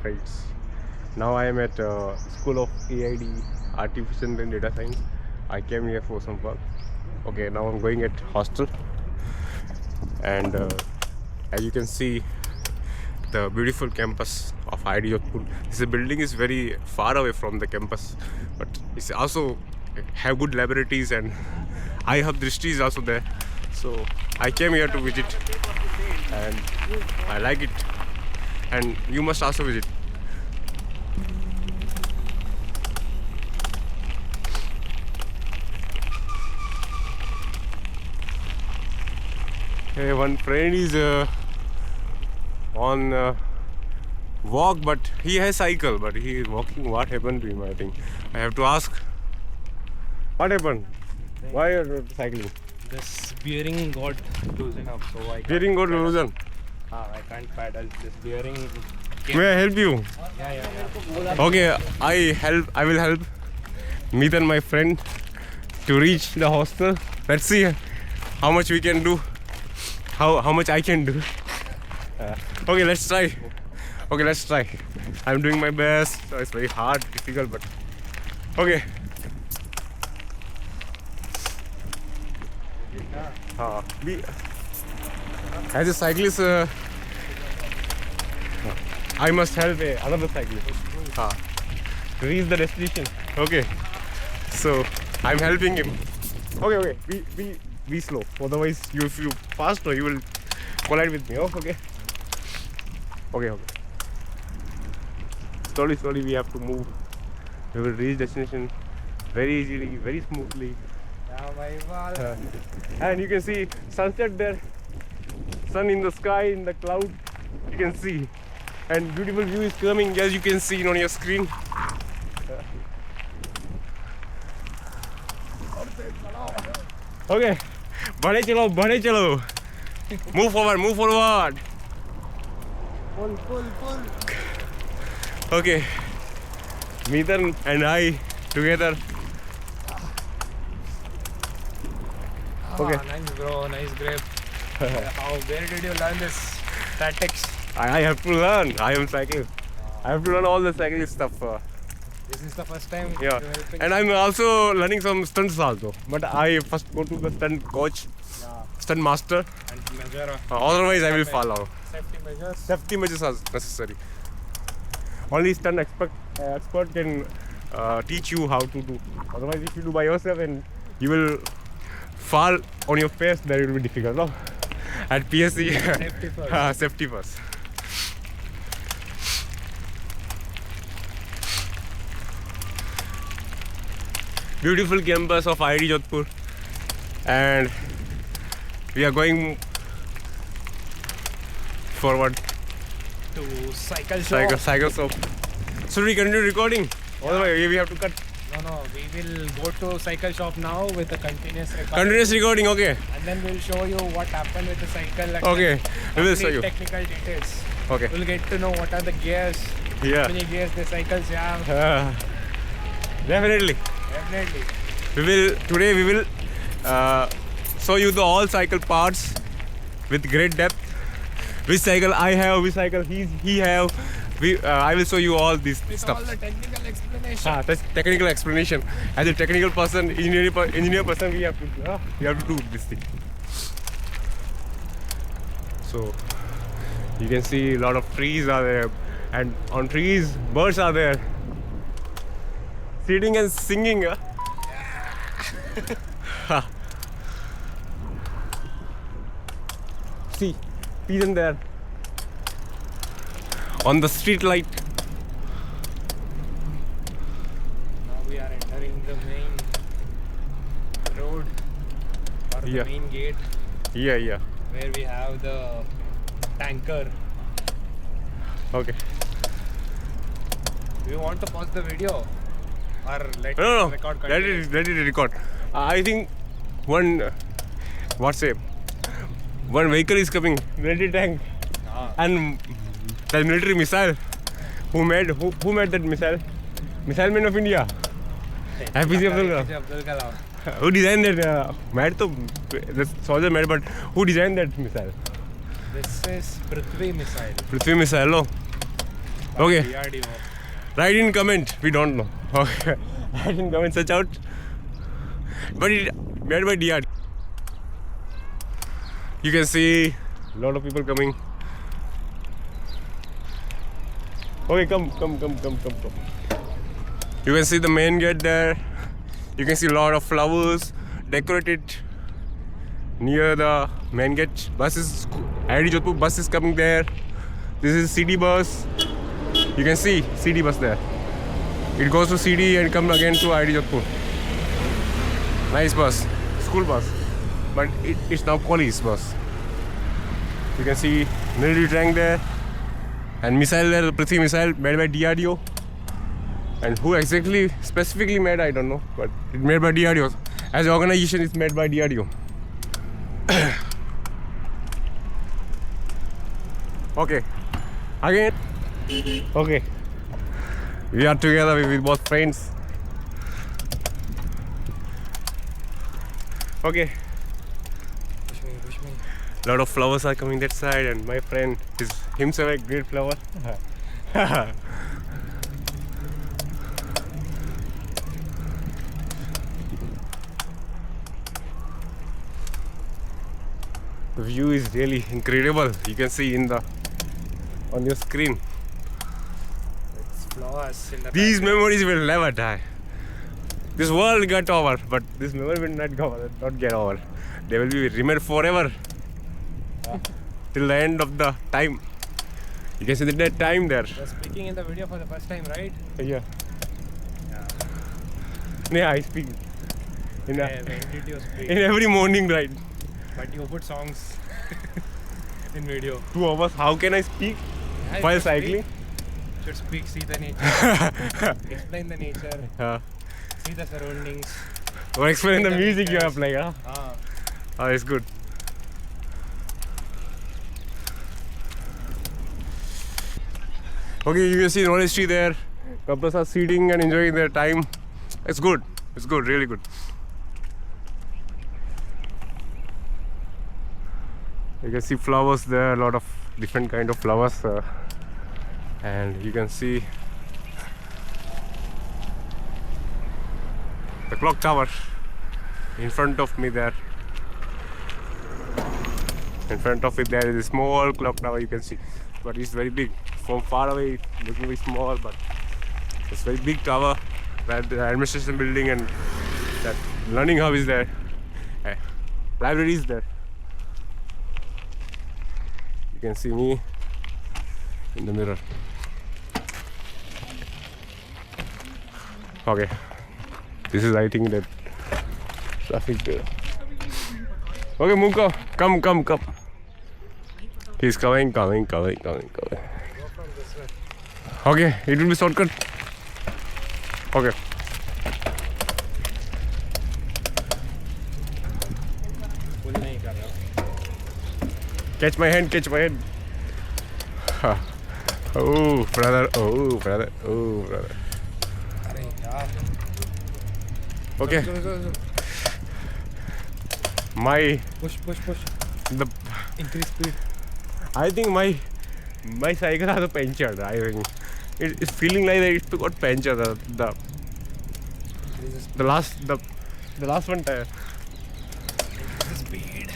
friends. Now I am at School of AID, Artificial and Data Science. I came here for some work. Okay, now I'm going at hostel, and as you can see, the beautiful campus of IIT Jodhpur. This building is very far away from the campus, but it's also have good laboratories, and I have Drishti is also there. So I came here to visit, and I like it, and you must also visit. Hey, one friend is on walk, but he has cycle, but he is walking. What happened to him? I think I have to ask. What happened? Why are you cycling? This bearing got loosened up, so I Bearing got loosened. I can't paddle. This bearing. May I help you? Yeah. Okay, I will help. Meet and my friend to reach the hostel. Let's see how much we can do. How much I can do. Okay, let's try. Okay, let's try. I'm doing my best. So it's very hard, difficult, but okay. As a cyclist, I must help another cyclist to reach the destination. Okay, so I'm helping him. Okay. Be slow. Otherwise, if you fast, you will collide with me. Oh, okay. Slowly, we have to move. We will reach destination very easily, very smoothly. And you can see sunset there, sun in the sky, in the cloud. You can see, and beautiful view is coming, as you can see on your screen. Okay, बढ़े चलो. Move forward. Pull. Okay, Meethan and I together. Okay. Nice bro, nice grip. Where did you learn this tactics? I have to learn. I am cycling. I have to learn all the cycling stuff. This is the first time. Yeah, you're helping. and I'm also learning some stunts also. But I first go to the stunt coach, stunt master. And measure Otherwise, I will follow. safety measures. Safety measures are necessary. Only stunt expert can teach you how to do. Otherwise, if you do by yourself and you will fall on your face, then it will be difficult. No? At PSC, Safety first. Safety first. Beautiful campus of IIT Jodhpur, and we are going forward. To cycle shop. Cycle shop. Should we continue recording? Otherwise, we have to cut. No, we will go to cycle shop now with a continuous recording. Continuous recording, okay. And then we'll show you what happened with the cycle. And Okay, we will show complete you. Technical details. Okay. We'll get to know what are the gears, Yeah. how many gears the cycles have. Definitely. Today we will show you the all cycle parts with great depth. Which cycle I have, which cycle he have. I will show you all these With stuff. all the technical explanation. That's technical explanation. As a technical person, engineer person, we have to do this thing. So you can see a lot of trees are there, and on trees, birds are there, sitting and singing. See, pigeon there on the street light. Now we are entering the main road or the Yeah. main gate Yeah. where we have the tanker. Okay. Do you want to pause the video or let No. it record Let continuously? it record. I think one vehicle is coming, military tank, and the military missile. Who made that missile? Missile man of India. APJ Abdul Kalam. APJ Abdul Kalam. Who designed that? Made to the soldier made, but who designed that missile? This is Prithvi missile. Prithvi missile. No. Okay. DRDO. Write in comment. We don't know. Okay. Write in comment. Search out. But it made by DRDO. You can see a lot of people coming. Okay, come. You can see the main gate there. You can see a lot of flowers decorated near the main gate. Buses, IIT Jodhpur bus is coming there. This is CD bus. You can see CD bus there. It goes to CD and come again to IIT Jodhpur. Nice bus, school bus, but it's now college bus. You can see military tank there and missile there, the Prithvi missile made by DRDO. And who exactly specifically made, I don't know, but it's made by DRDO. As an organization, it's made by DRDO. Okay, again. Okay, we are together with both friends. Okay, Push me. lot of flowers are coming that side, and my friend is himself a great flower. The view is really incredible. You can see on your screen. It's flowers in the These background. memories will never die. This world got over, but this memory will not get over. They will be remain forever till the end of the time. You can see that time there. You're speaking in the video for the first time, right? Yeah. Yeah, I speak in, Yeah, when did you speak? in every morning, right? But you put songs in video. 2 hours. How can I speak Yeah, while you should cycling? speak. Should speak, see the nature, explain the nature, see the surroundings. Or explain the the music you are pictures. playing. Huh? Ah, Oh, it's good. Okay, you can see Knowledge Tree there. Couples are sitting and enjoying their time. It's good. It's good, really good. You can see flowers there, a lot of different kind of flowers, and you can see the clock tower in front of me there. In front of it there is a small clock tower, you can see, but it's very big. From far away it's looking very small, but it's very big tower where the administration building and that learning hub is there. Library is there. You can see me in the mirror. Okay, this is, I think, that traffic there. Okay, Munko, come. He's coming. go from this way. Okay, it will be shortcut. Okay. Pull nahi kar raha. Catch my hand. Oh, brother. Arey yaar. Okay, Go. my Push. the Increase speed. I think my cycle has a puncture. I think it's feeling like that it got puncture. The last one tire. Speed.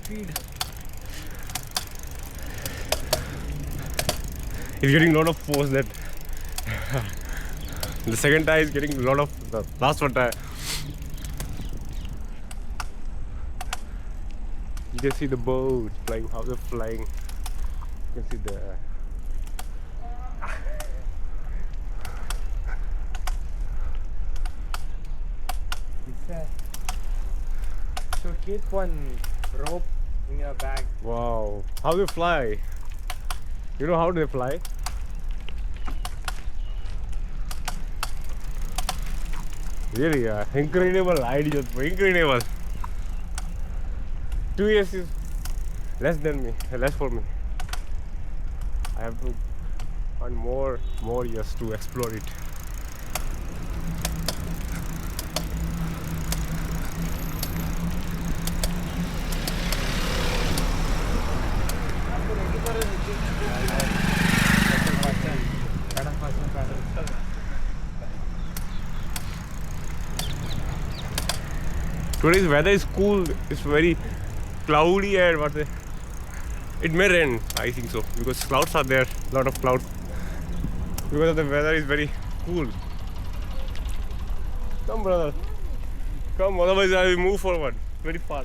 Speed. It's getting a lot of force that the second tire is getting a lot of the last one tire. You can see the birds flying, how they're flying. You can see the So keep one rope in your bag. wow, how they fly. You know how they fly? Really, incredible idea, incredible. 2 years is less for me. I have to earn more years to explore it. Today's weather is cool. It's very cloudy and what the. It may rain, I think so, because clouds are there. Lot of clouds. Because the weather is very cool. Come, brother. Come, otherwise I will move forward very far.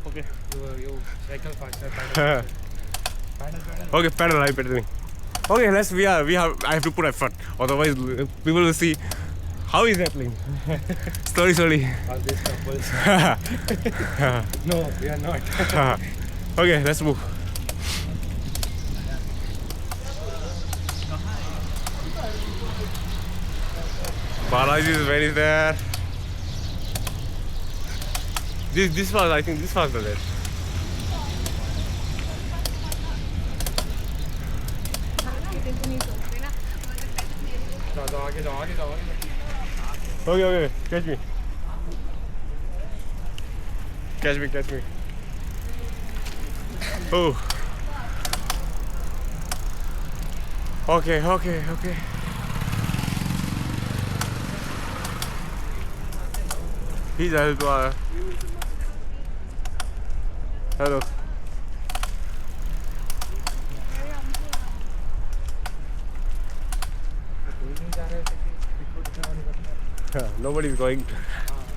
Okay. You cycle faster. Paddle. Okay, pedal. I'm pedaling. Okay, I have to put effort. Otherwise, people will see how is happening. Slowly. All these couples. No, we are not. Okay, let's move. Balaji is very there. I think this was the left. Okay, catch me. Oh. Okay. He's hello. Nobody is going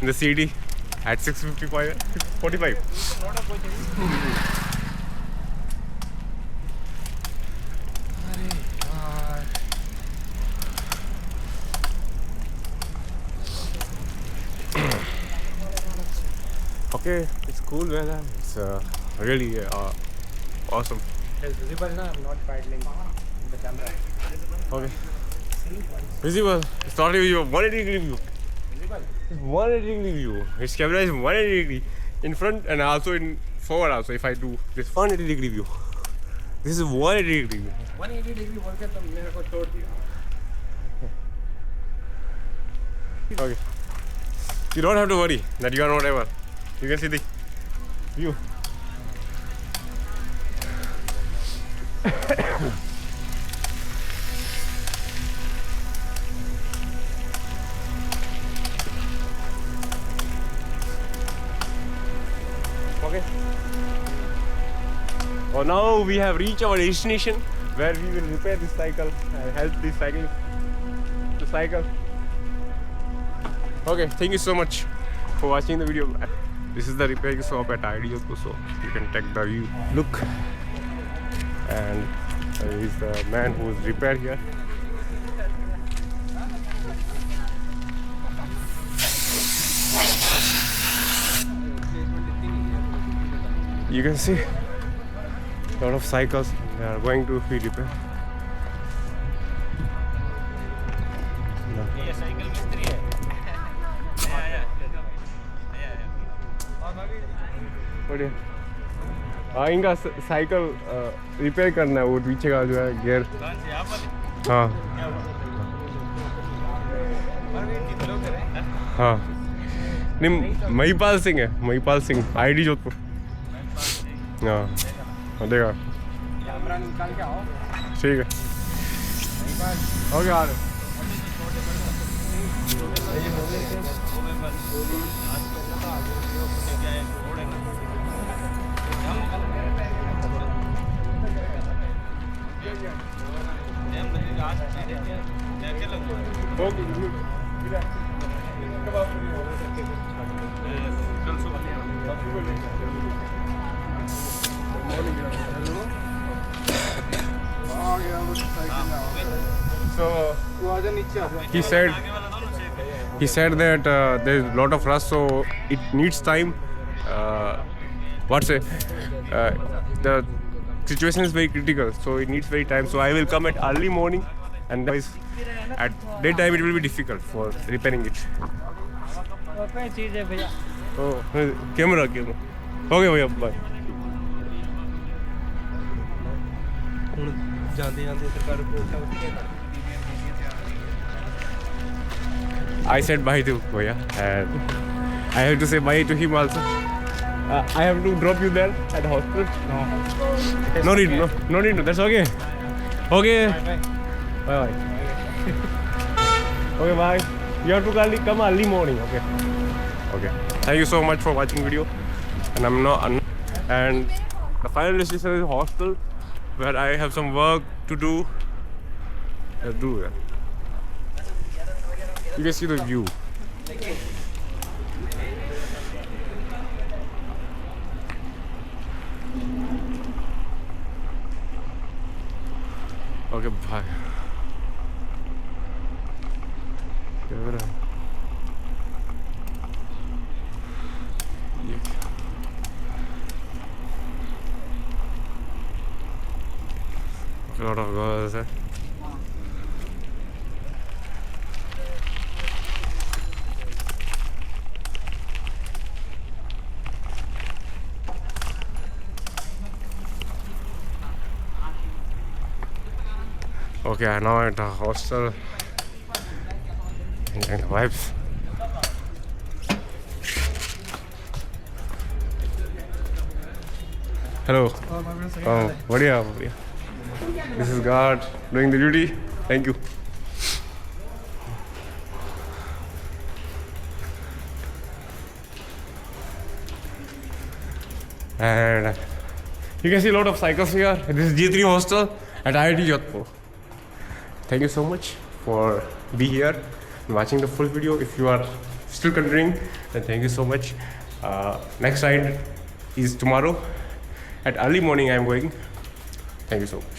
in the city at 6:45. Okay, it's cool weather. It's really awesome. It's visible now. I'm not paddling in the camera. Okay. Visible. It's not even 180 degree view. Visible. It's 180 degree view. Its camera is 180 degree in front and also in forward also. If I do this 180 degree view, this is 180 degree view. 180 degree बोल के तो मेरे को छोड़ दिया. Okay. You don't have to worry that you are not ever. You can see the view. Okay. Oh, now we have reached our destination where we will repair this cycle and help this cyclist to cycle. Okay, thank you so much for watching the video. This is the repairing shop at ID Jodhpur, so you can take the view. Look, and is the man who is repaired here. You can see a lot of cycles. They are going to be repaired. बढ़िया. हाँ, इनका cycle repair करना है. वो पीछे का जो है गियर. हाँ हाँ. नहीं, महिपाल सिंह है. महिपाल सिंह, ID जोधपुर. हाँ, देखा. कैमरा निकाल के आओ. ठीक है. ओके, आ रहे. So he said that there is a lot of rush, so it needs time. The situation is very critical, so it needs very time. So I will come at early morning, and at daytime it will be difficult for repairing it. Oh, camera. Okay, भैया, bye. I said bye to Bhaiya, and I have to say bye to him also. I have to drop you there at the hospital. No need. That's okay. Okay. Bye. Okay, bye. You have to come early morning. Okay. thank you so much for watching video. And and the final destination is hostel, where I have some work to do. Let's do it. You can see the view. Okay, bye. A lot of girls. Okay, now at the hostel. Enjoying the vibes. Hello. Oh, बढ़िया. This is guard doing the duty. Thank you. And you can see a lot of cycles here. This is G3 hostel at IIT Jodhpur. Thank you so much for being here and watching the full video. If you are still considering, then thank you so much. Next ride is tomorrow at early morning. I am going. Thank you so much.